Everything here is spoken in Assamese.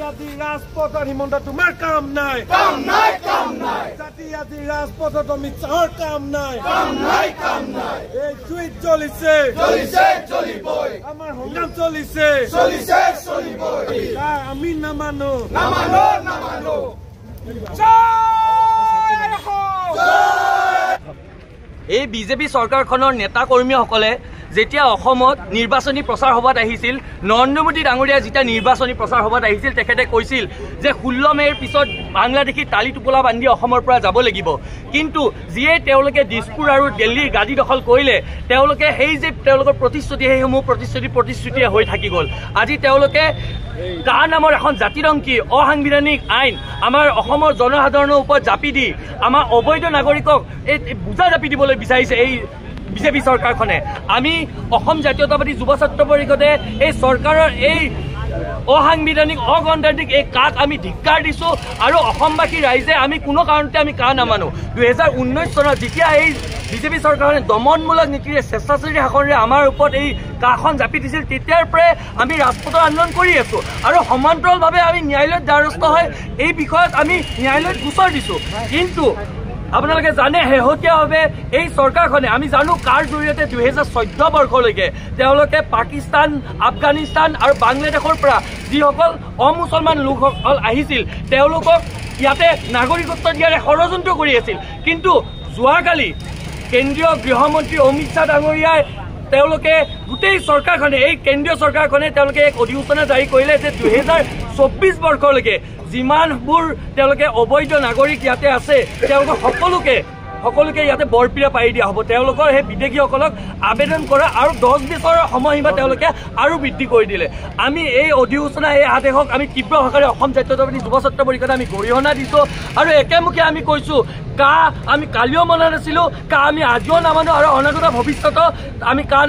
জাতি ৰাজপথত হিমন্ত তোমাৰ কাম নাই জাতি ৰাজপথত অমিত শ্বাহৰ কাম নাই এই টুইট চলিছে আমাৰ সংগ্ৰাম চলিছে আমি নামানো এই বিজেপি চৰকাৰখনৰ নেতা কৰ্মীসকলে যেতিয়া অসমত নিৰ্বাচনী প্ৰচাৰ সভাত আহিছিল নৰেন্দ্ৰ মোদী ডাঙৰীয়া যেতিয়া নিৰ্বাচনী প্ৰচাৰ সভাত আহিছিল তেখেতে কৈছিল যে 16 মেৰ পিছত বাংলাদেশী তালি টোপোলা বান্ধি অসমৰ পৰা যাব লাগিব কিন্তু যিয়ে তেওঁলোকে দিছপুৰ আৰু দিল্লীৰ গাদী দখল কৰিলে তেওঁলোকে সেই যে তেওঁলোকৰ প্ৰতিশ্ৰুতি সেইসমূহ প্ৰতিশ্ৰুতিয়ে হৈ থাকি গ'ল আজি তেওঁলোকে কাৰ নামৰ এখন জাতিৰংকী অসাংবিধানিক আইন আমাৰ অসমৰ জনসাধাৰণৰ ওপৰত জাপি দি আমাৰ অবৈধ নাগৰিকক এই বুজা জাপি দিবলৈ বিচাৰিছে এই বিজেপি চৰকাৰখনে আমি অসম জাতীয়তাবাদী যুৱ ছাত্ৰ পৰিষদে এই চৰকাৰৰ এই অসাংবিধানিক অগণতান্ত্ৰিক এই কাক আমি ধিক্কাৰ দিছো আৰু অসমবাসী ৰাইজে আমি কোনো কাৰণতে আমি কা নামানো 2019 চনত যেতিয়া এই বিজেপি চৰকাৰখনে দমনমূলক নীতিৰে স্বেচ্ছাচাৰী শাসনেৰে আমাৰ ওপৰত এই কাখন জাপি দিছিল তেতিয়াৰ পৰাই আমি ৰাজপথৰ আন্দোলন কৰি আছো আৰু সমান্তৰালভাৱে আমি ন্যায়ালয়ত দ্বাৰস্থ হয় এই বিষয়ত আমি ন্যায়ালয়ত গোচৰ দিছো কিন্তু আপোনালোকে জানে শেহতীয়াভাৱে এই চৰকাৰখনে আমি জানো কাৰ জৰিয়তে 2014 বৰ্ষলৈকে তেওঁলোকে পাকিস্তান আফগানিস্তান আৰু বাংলাদেশৰ পৰা যিসকল অমুছলমান লোকসকল আহিছিল তেওঁলোকক ইয়াতে নাগৰিকত্ব দিয়াৰ ষড়যন্ত্ৰ কৰি আছিল কিন্তু যোৱাকালি কেন্দ্ৰীয় গৃহমন্ত্ৰী অমিত শ্বাহ ডাঙৰীয়াই তেওঁলোকে গোটেই চৰকাৰখনে এই কেন্দ্ৰীয় চৰকাৰখনে তেওঁলোকে এক অধিসূচনা জাৰি কৰিলে যে 2024 বৰ্ষলৈকে যিমানবোৰ তেওঁলোকে অবৈধ নাগৰিক ইয়াতে আছে তেওঁলোকক সকলোকে ইয়াতে বৰপিৰা পাৰি দিয়া হ'ব তেওঁলোকৰ সেই বিদেশীসকলক আবেদন কৰা আৰু 10 বছৰৰ সময়সীমা তেওঁলোকে আৰু বৃদ্ধি কৰি দিলে আমি এই অধিসূচনা এই আদেশক আমি তীব্ৰ ভাষাৰে অসম জাতীয়তাবাদী যুৱ ছাত্ৰ পৰিষদে আমি গৰিহণা দিছো আৰু একেমুখে আমি কৈছো কা আমি কালিও মনা নাছিলো কা আমি আজিও নামানো আৰু অনাগত ভৱিষ্যত আমি কা